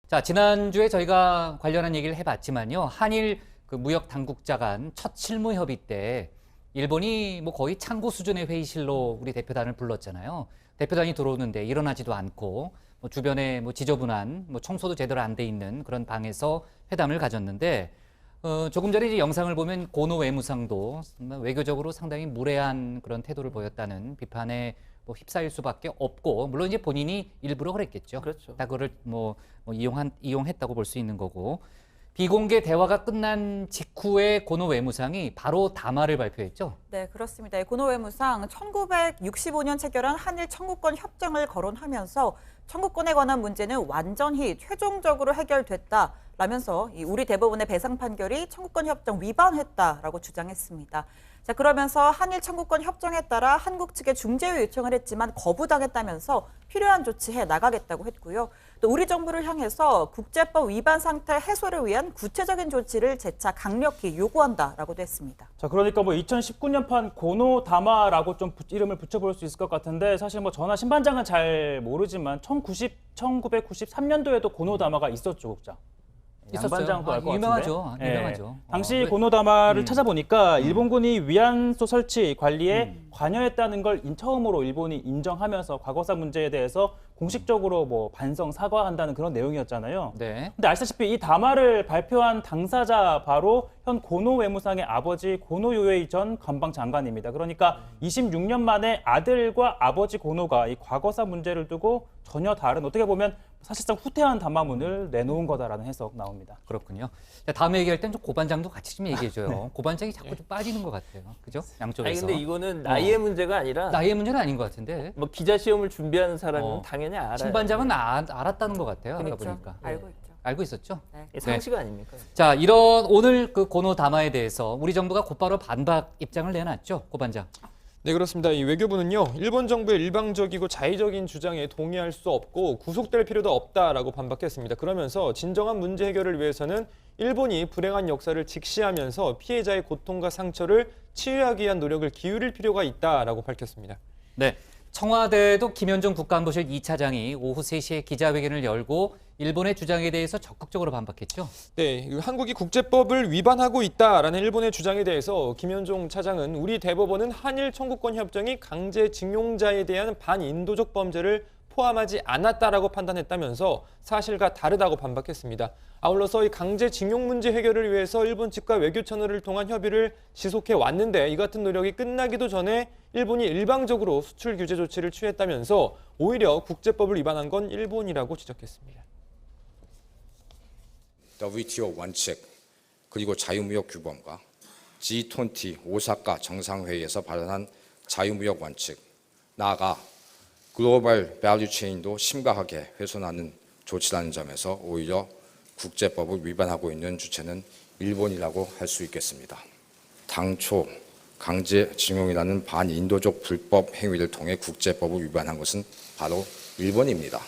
자, 지난주에 저희가 관련한 얘기를 해봤지만요. 한일 그 무역 당국자 간 첫 실무 협의 때 일본이 뭐 거의 창고 수준의 회의실로 우리 대표단을 불렀잖아요. 대표단이 들어오는데 일어나지도 않고 뭐 주변에 뭐 지저분한 뭐 청소도 제대로 안 돼 있는 그런 방에서 회담을 가졌는데 조금 전에 이제 영상을 보면 고노 외무상도 외교적으로 상당히 무례한 그런 태도를 보였다는 비판에 뭐 휩싸일 수밖에 없고, 물론 이제 본인이 일부러 그랬겠죠. 그렇죠. 다 그걸 이용했다고 볼 수 있는 거고, 비공개 대화가 끝난 직후에 고노 외무상이 바로 담화를 발표했죠. 네, 그렇습니다. 고노 외무상 1965년 체결한 한일 청구권 협정을 거론하면서 청구권에 관한 문제는 완전히 최종적으로 해결됐다라면서 우리 대법원의 배상 판결이 청구권 협정 위반했다라고 주장했습니다. 자, 그러면서 한일 청구권 협정에 따라 한국 측에 중재의 요청을 했지만 거부당했다면서 필요한 조치해 나가겠다고 했고요. 또 우리 정부를 향해서 국제법 위반 상태 해소를 위한 구체적인 조치를 재차 강력히 요구한다라고도 했습니다. 자, 그러니까 뭐 2019년판 고노 담화라고 좀 이름을 붙여볼 수 있을 것 같은데, 사실 뭐 저나 신반장은 잘 모르지만 1993년도에도 고노 담화가 있었죠, 국장. 양반장도 알 것 같은데. 유명하죠. 유명하죠. 당시 고노 담화를 찾아보니까 음. 일본군이 위안소 설치 관리에 관여했다는 걸 처음으로 일본이 인정하면서 과거사 문제에 대해서 공식적으로 뭐 반성 사과한다는 그런 내용이었잖아요. 네. 근데 아시다시피 이 담화를 발표한 당사자 바로 현 고노 외무상의 아버지 고노 요에이 전 관방장관입니다. 그러니까 26년 만에 아들과 아버지 고노가 이 과거사 문제를 두고 전혀 다른, 어떻게 보면 사실상 후퇴한 담화문을 내놓은 거다라는 해석 나옵니다. 그렇군요. 자, 다음에 얘기할 땐 좀 고반장도 같이 좀 얘기해줘요. 고반장이 자꾸 좀 빠지는 것 같아요. 그죠? 양쪽에서. 아니 근데 이거는 나이의 문제가 아니라 나이의 문제는 아닌 것 같은데. 뭐 기자 시험을 준비하는 사람은 어. 당연히 알아요. 신반장은 알았다는 것 같아요. 아까 그렇죠. 보니까. 알고 있죠. 알고 있었죠? 네. 상식 아닙니까? 자, 이런 오늘 그 고노 담화에 대해서 우리 정부가 곧바로 반박 입장을 내놨죠, 고반장. 네, 그렇습니다. 이 외교부는요, 일본 정부의 일방적이고 자의적인 주장에 동의할 수 없고 구속될 필요도 없다라고 반박했습니다. 그러면서 진정한 문제 해결을 위해서는 일본이 불행한 역사를 직시하면서 피해자의 고통과 상처를 치유하기 위한 노력을 기울일 필요가 있다라고 밝혔습니다. 네. 청와대도 김현종 국가안보실 2차장이 오후 3시에 기자회견을 열고 일본의 주장에 대해서 적극적으로 반박했죠. 네, 한국이 국제법을 위반하고 있다라는 일본의 주장에 대해서 김현종 차장은 우리 대법원은 한일 청구권 협정이 강제징용자에 대한 반인도적 범죄를 포함하지 않았다라고 판단했다면서 사실과 다르다고 반박했습니다. 아울러서 이 강제징용 문제 해결을 위해서 일본 측과 외교 채널을 통한 협의를 지속해 왔는데 이 같은 노력이 끝나기도 전에 일본이 일방적으로 수출 규제 조치를 취했다면서 오히려 국제법을 위반한 건 일본이라고 지적했습니다. WTO 원칙 그리고 자유무역 규범과 G20 오사카 정상회의에서 발언한 자유무역 원칙, 나아가 글로벌 밸류 체인도 심각하게 훼손하는 조치라는 점에서 오히려 국제법을 위반하고 있는 주체는 일본이라고 할 수 있겠습니다. 당초 강제징용이라는 반인도적 불법 행위를 통해 국제법을 위반한 것은 바로 일본입니다.